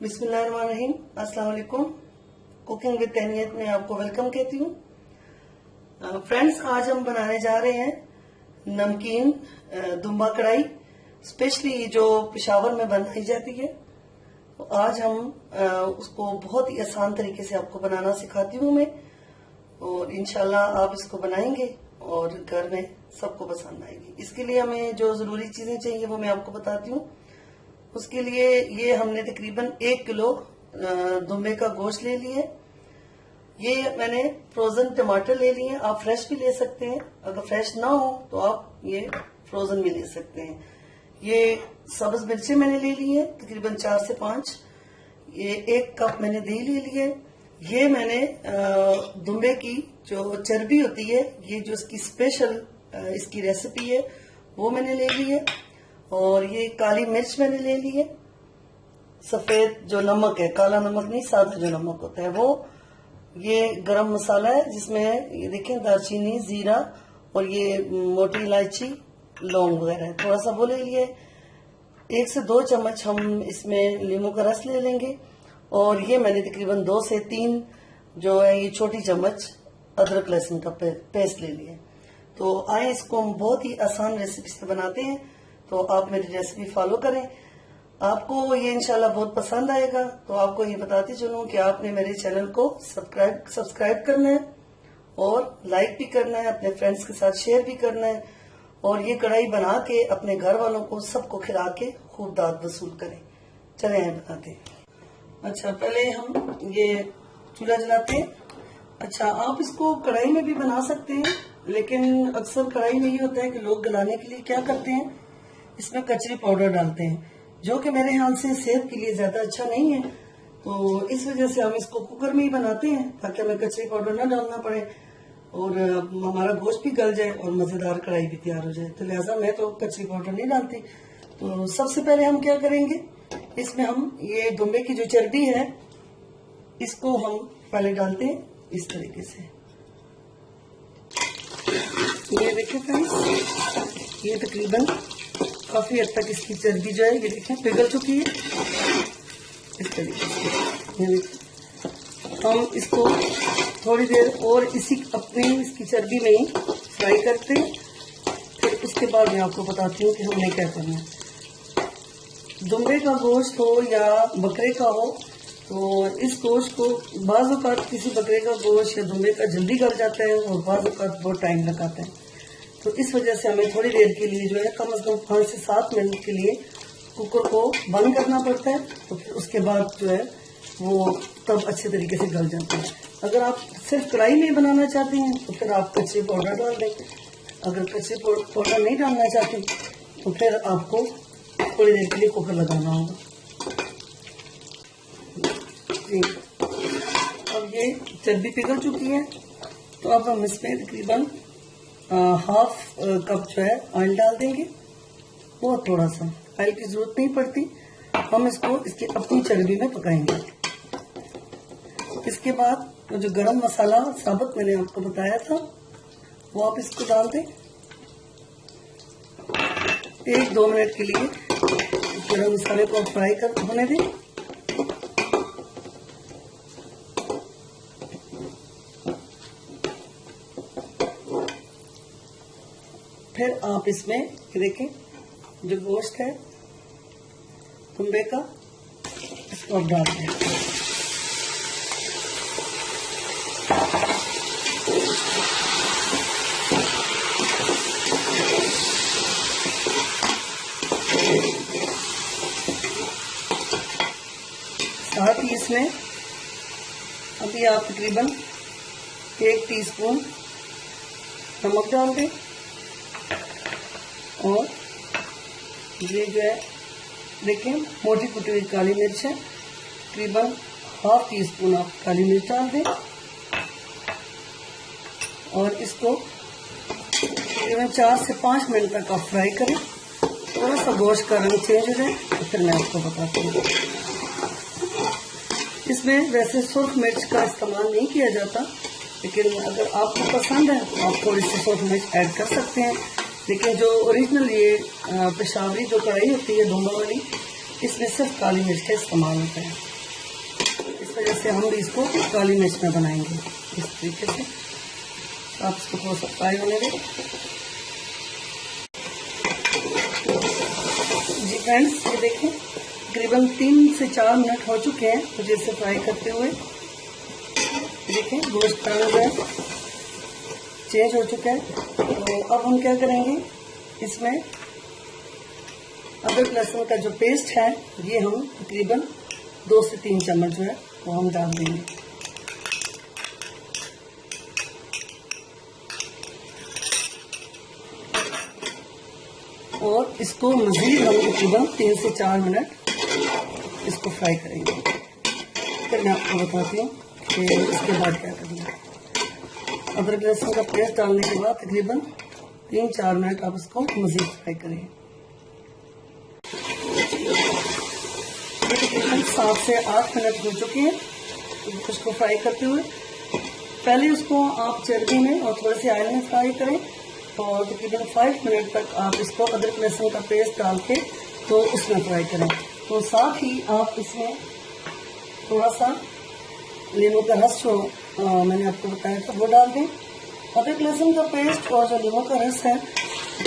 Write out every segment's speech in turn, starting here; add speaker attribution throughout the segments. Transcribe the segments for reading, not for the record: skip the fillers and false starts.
Speaker 1: बिस्मिल्लाहिर्रहमानिर्रहीम। अस्सलाम वालेकुम। कुकिंग विद तहनीत में आपको वेलकम कहती हूँ। फ्रेंड्स, आज हम बनाने जा रहे हैं नमकीन दुम्बा कढ़ाई, स्पेशली जो पेशावर में बनाई जाती है। तो आज हम उसको बहुत ही आसान तरीके से आपको बनाना सिखाती हूँ मैं, और इंशाल्लाह आप इसको बनाएंगे और घर में सबको पसंद आएगी। इसके लिए हमें जो जरूरी चीजें चाहिए वो मैं आपको बताती हूँ। उसके लिए ये हमने तकरीबन 1 किलो दुम्बे का गोश्त ले लिया। ये मैंने फ्रोजन टमाटर ले लिए, आप फ्रेश भी ले सकते हैं। अगर फ्रेश ना हो तो आप ये फ्रोजन भी ले सकते हैं। ये सब्ज मिर्चें मैंने ले ली है तकरीबन 4 से 5। ये 1 कप मैंने दही ले लिया है। ये मैंने दुम्बे की जो चर्बी होती है, ये जो इसकी स्पेशल इसकी रेसिपी है वो मैंने ले ली है। और ये काली मिर्च मैंने ले ली है। सफेद जो नमक है, काला नमक नहीं, सादा जो नमक होता है वो। ये गरम मसाला है जिसमें ये देखें दालचीनी, जीरा और ये मोटी इलायची, लौंग वगैरह है। थोड़ा सा वो ले लिए। 1 से 2 चम्मच हम इसमें नींबू का रस ले लेंगे। और ये मैंने तकरीबन 2 से 3 जो है ये छोटी चम्मच अदरक लहसुन का पेस्ट ले लिया। तो आए इसको हम बहुत ही आसान रेसिपी से बनाते हैं, तो आप मेरी रेसिपी फॉलो करें। आपको ये इंशाल्लाह बहुत पसंद आएगा। तो आपको ये बताती चलूं कि आपने मेरे चैनल को सब्सक्राइब करना है और लाइक भी करना है, अपने फ्रेंड्स के साथ शेयर भी करना है। और ये कढ़ाई बना के अपने घर वालों को सबको खिला के खूब दाद वसूल करें। चले आए बनाते हैं। अच्छा, पहले हम ये चूल्हा जलाते हैं। अच्छा, आप इसको कढ़ाई में भी बना सकते हैं, लेकिन अक्सर कढ़ाई में ये होता है कि लोग गलाने के लिए क्या करते हैं, इसमें कचरी पाउडर डालते हैं, जो कि मेरे ख्याल से सेहत के लिए ज्यादा अच्छा नहीं है। तो इस वजह से हम इसको कुकर में ही बनाते हैं ताकि हमें कचरी पाउडर ना डालना पड़े और हमारा गोश्त भी गल जाए और मजेदार कढ़ाई भी तैयार हो जाए। तो लिहाजा मैं तो कचरी पाउडर नहीं डालती। तो सबसे पहले हम क्या करेंगे, इसमें हम ये दुम्बे की जो चर्बी है इसको हम पहले डालते हैं इस तरीके से। ये देखिए फ्रेंड्स, ये तकरीबन काफी हद तक इसकी चर्बी जो है ये देखें पिघल चुकी है। इस तरीके से ये देखिए, हम इसको थोड़ी देर और इसकी चर्बी में ही फ्राई करते हैं। फिर उसके बाद मैं आपको बताती हूँ कि हमने क्या करना है। दुम्बे का गोश्त हो या बकरे का हो, तो इस गोश्त को बाज़ औक़ात किसी बकरे का गोश्त या दुम्बे का जल्दी गल जाता है और बाज़ औक़ात बहुत टाइम लगाता है। तो इस वजह से हमें थोड़ी देर के लिए जो है कम से कम 5 से 7 मिनट के लिए कुकर को बंद करना पड़ता है। तो फिर उसके बाद जो है वो तब अच्छे तरीके से गल जाता है। अगर आप सिर्फ कढ़ाई में बनाना चाहते हैं तो फिर आप कच्चे पाउडर डाल दें। अगर कच्चे पाउडर नहीं डालना चाहते तो फिर आपको थोड़ी देर के लिए कुकर लगाना होगा। अब ये चर्बी पिघल चुकी है, तो अब हम इसमें तकरीबन हाफ कप जो है ऑयल डाल देंगे। बहुत थोड़ा सा, ऑयल की जरूरत नहीं पड़ती। हम इसको इसकी अपनी चर्बी में पकाएंगे। इसके बाद तो जो गरम मसाला साबुत मैंने आपको बताया था वो आप इसको डाल दें। 1-2 मिनट के लिए गरम मसाले को फ्राई होने दें। फिर आप इसमें देखें जो गोश्त है दुम्बे का, इसको आप डाल दें। साथ ही इसमें अभी आप तकरीबन 1 टीस्पून नमक डाल दें। और ये जो है देखें मोटी कुटी हुई काली मिर्च है, तकरीबन ½ टीस्पून आप काली मिर्च डाल दें। और इसको तकरीबन 4 से 5 मिनट तक आप फ्राई करें। थोड़ा सा गोश्त का रंग चेंज हो जाए तो फिर मैं आपको बताती हूँ। इसमें वैसे सुर्ख मिर्च का इस्तेमाल नहीं किया जाता, लेकिन अगर आपको पसंद है तो आप थोड़ी सी सुर्ख मिर्च ऐड कर सकते हैं। लेकिन जो ओरिजिनल ये पेशावरी जो कढ़ाई होती है दुम्बा वाली, इसमें सिर्फ काली मिर्च का इस्तेमाल होता है। जैसे हम भी इसको काली मिर्च में बनाएंगे इस तरीके से। आप इसको थोड़ा सा फ्राई होने दें। जी फ्रेंड्स, ये देखें तकरीबन 3 से 4 मिनट हो चुके हैं मुझे इसे फ्राई करते हुए। देखें गोश्त का रंग चेंज हो चुका है। तो अब हम क्या करेंगे, इसमें अदरक लहसुन का जो पेस्ट है ये हम तकरीबन 2 से 3 चम्मच जो है वो हम डाल देंगे। और इसको मज़ीद हम तकरीबन 3 से 4 मिनट इसको फ्राई करेंगे। फिर मैं आपको बताती हूँ कि इसके बाद क्या करना है। अदरक लहसुन का पेस्ट डालने के बाद तकरीबन 3-4 मिनट आप इसको मज़ीद फ्राई करें। तकरीबन 7 से 8 मिनट हो चुके हैं उसको फ्राई करते हुए। पहले उसको आप चर्बी में और थोड़े से ऑयल में फ्राई करें और तकरीबन 5 मिनट तक आप इसको अदरक लहसुन का पेस्ट डाल के तो उसमें फ्राई करें। तो साथ ही आप इसमें थोड़ा सा नींबू का रस जो मैंने आपको बताया था वो डाल दें। अदरक लहसुन का पेस्ट और जो नींबू का रस है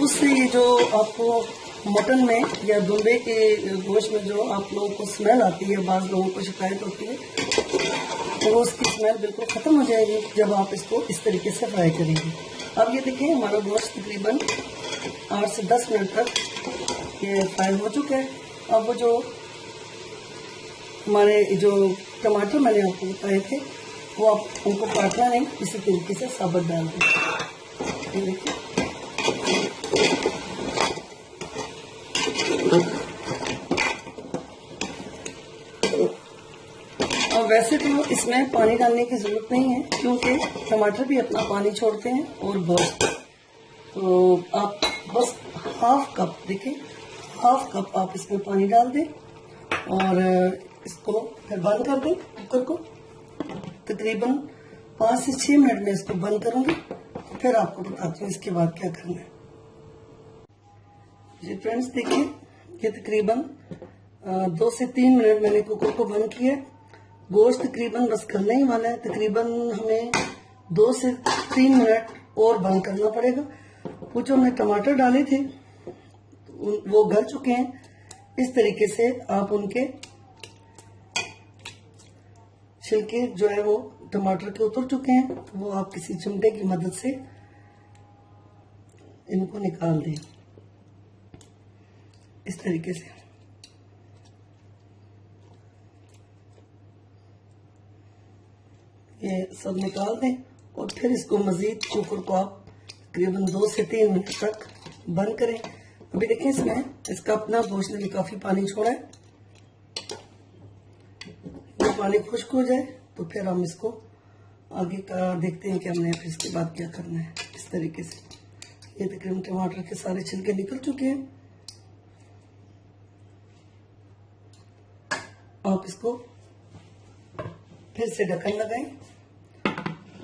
Speaker 1: उससे ये जो आपको मटन में या दुम्बे के गोश्त में जो आप लोगों को स्मेल आती है, बाज़ लोगों को शिकायत होती है, तो वो उसकी स्मेल बिल्कुल ख़त्म हो जाएगी जब आप इसको इस तरीके से फ्राई करेंगे। अब ये देखिए हमारा गोश्त तकरीबन 8 से 10 मिनट तक ये फ्राई हो चुका है। अब वो जो हमारे जो टमाटर मैंने आपको बताए थे वो आप उनको काटना नहीं, इसी तरीके से साबुत डाल दें। ये देखिए और वैसे तो इसमें पानी डालने की ज़रूरत नहीं है क्योंकि टमाटर भी अपना पानी छोड़ते हैं और गोश्त। तो आप बस हाफ कप देखें, हाफ कप आप इसमें पानी डाल दें और इसको फिर बंद कर दें कुकर को। तकरीबन 5 से 6 मिनट में इसको बंद करूंगी, फिर आपको बताती हूँ इसके बाद क्या करना है। जी फ्रेंड्स, देखिए ये तकरीबन 2 से 3 मिनट मैंने कुकर को बंद किया। गोश्त तकरीबन बस गलने ही वाला है। तकरीबन हमें 2 से 3 मिनट और बंद करना पड़ेगा। वो जो हमने टमाटर डाले थे वो गल चुके हैं। इस तरीके से आप उनके छिलके जो है वो टमाटर के उतर चुके हैं, तो वो आप किसी चिमटे की मदद से इनको निकाल दें इस तरीके से। ये सब निकाल दें और फिर इसको मजीद कुकर को आप तकरीबन 2 से 3 मिनट तक बंद करें। अभी देखें इसमें इसका अपना गोश्त ने भी काफी पानी छोड़ा है। जब पानी खुश्क हो जाए तो फिर हम इसको आगे का देखते हैं कि हमने फिर इसके बाद क्या करना है। इस तरीके से ये तकरीबन टमाटर के सारे छिलके निकल चुके हैं। आप इसको फिर से ढक्कन लगाएं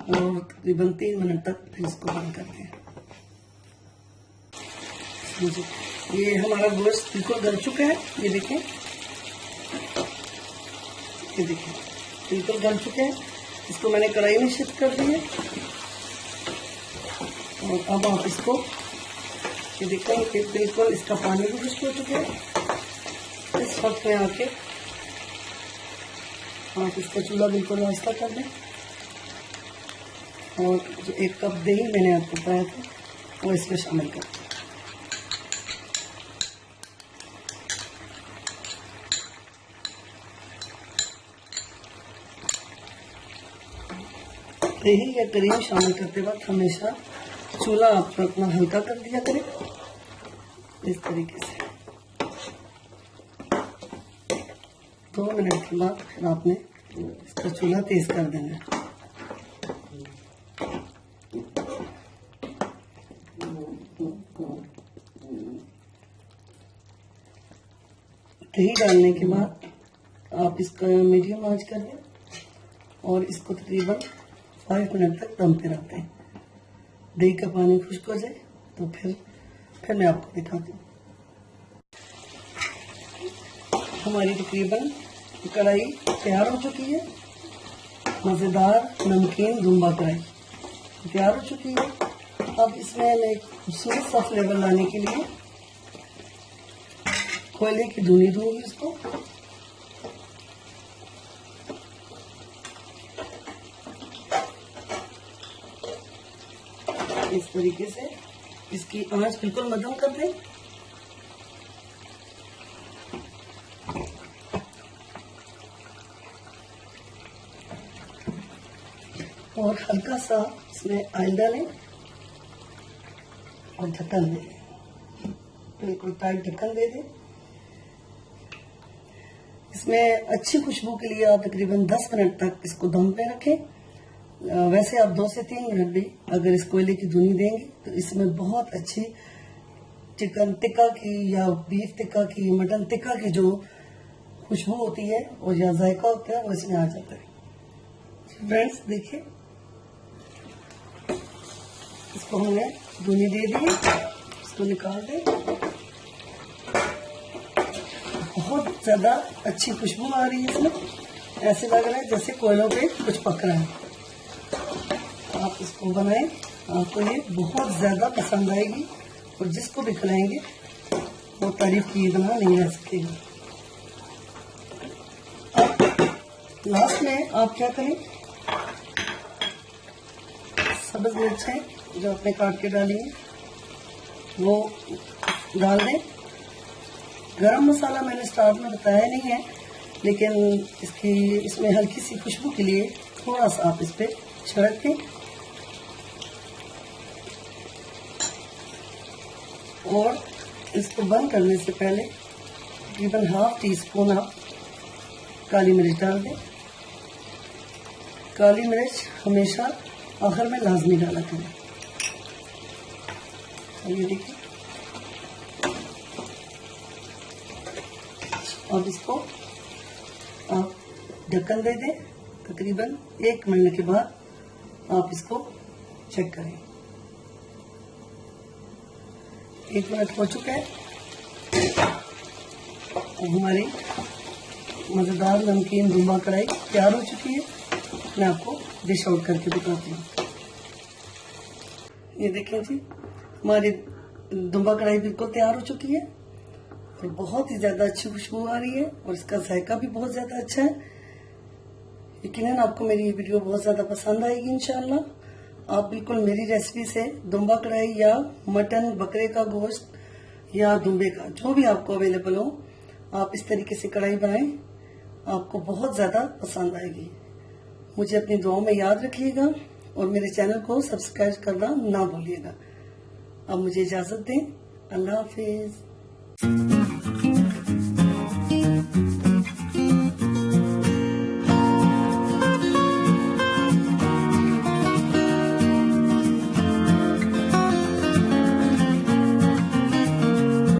Speaker 1: और तकरीबन 3 मिनट तक फिर इसको बंद करते हैं। ये हमारा गोश्त बिल्कुल गल चुका है। ये देखें, ये देखिए बिल्कुल गल चुके हैं। इसको मैंने कढ़ाई में शिफ्ट कर दिया और अब आप इसको ये देखें कि बिल्कुल इसका पानी भी खुश्क हो चुका है। इस वक्त में आके आप इसका चूल्हा बिल्कुल आस्था कर दें और जो 1 कप दही मैंने आपको बताया था वो इसमें शामिल कर दें। दही या क्रीम शामिल करते वक्त हमेशा चूल्हा आप अपना हल्का कर दिया करें इस तरीके से। 2 मिनट के बाद फिर आपने इसका चूल्हा तेज कर देना है। दही डालने के बाद आप इसका मीडियम आंच कर दें और इसको तकरीबन 5 मिनट तक दम पे रखते हैं। दही का पानी खुश्क हो जाए तो फिर मैं आपको दिखाती हूँ। हमारी तकरीबन कढ़ाई तैयार हो चुकी है मजेदार नमकीन दुम्बा कढ़ाई तैयार हो चुकी है। अब इसमें मैं एक खूबसूरत सा फ्लेवर लाने के लिए कोयले की धुनी दूंगी इसको। इस तरीके से इसकी आंच बिल्कुल मध्यम कर दें। और हल्का सा इसमें ऑयल डालें और ढक्कन दें, बिल्कुल टाइट ढक्कन दे दें। इसमें अच्छी खुशबू के लिए आप तकरीबन 10 मिनट तक इसको दम पे रखें। वैसे आप 2 से 3 मिनट भी अगर इस कोयले की धुनी देंगे तो इसमें बहुत अच्छी चिकन टिक्का की या बीफ टिक्का की, मटन टिक्का की जो खुशबू होती है और या जायका होता है वो इसमें आ जाता है। फ्रेंड्स देखिए, इसको हमने धुनी दे दी, इसको निकाल दें। बहुत ज्यादा अच्छी खुशबू आ रही है इसमें, ऐसे लग रहा है जैसे कोयलों पे कुछ पक रहा है। आप इसको बनाएं, आपको ये बहुत ज्यादा पसंद आएगी और जिसको भी खिलाएंगे वो तारीफ किए बिना नहीं रह सकेगा। लास्ट में आप क्या करें, सब्ज मिर्चें जो आपने काट के डाली है वो डाल दें। गरम मसाला मैंने स्टार्ट में बताया नहीं है, लेकिन इसमें हल्की सी खुशबू के लिए थोड़ा सा आप इस पे छिड़क दें। और इसको बंद करने से पहले तकरीबन ½ टीस्पून आप काली मिर्च डाल दें। काली मिर्च हमेशा आखिर में लाजमी डाला करें। ये देखिए, अब इसको आप ढक्कन दे दें। तकरीबन 1 मिनट के बाद आप इसको चेक करें। 1 मिनट हो चुका है। अब हमारी मजेदार नमकीन दुम्बा कढ़ाई तैयार हो चुकी है। मैं आपको डिश आउट करके दिखाती हूँ। ये देखें जी, हमारी दुम्बा कढ़ाई बिल्कुल तैयार हो चुकी है और बहुत ही ज्यादा अच्छी खुशबू आ रही है और इसका जायका भी बहुत ज्यादा अच्छा है। यकीनन आपको मेरी ये वीडियो बहुत ज्यादा पसंद आएगी इंशाल्लाह। आप बिल्कुल मेरी रेसिपी से दुम्बा कढ़ाई या मटन, बकरे का गोश्त या दुम्बे का, जो भी आपको अवेलेबल हो, आप इस तरीके से कढ़ाई बनाएं, आपको बहुत ज्यादा पसंद आएगी। मुझे अपनी दुआओं में याद रखिएगा और मेरे चैनल को सब्सक्राइब करना ना भूलिएगा। अब मुझे इजाजत दें। अल्लाह हाफिज।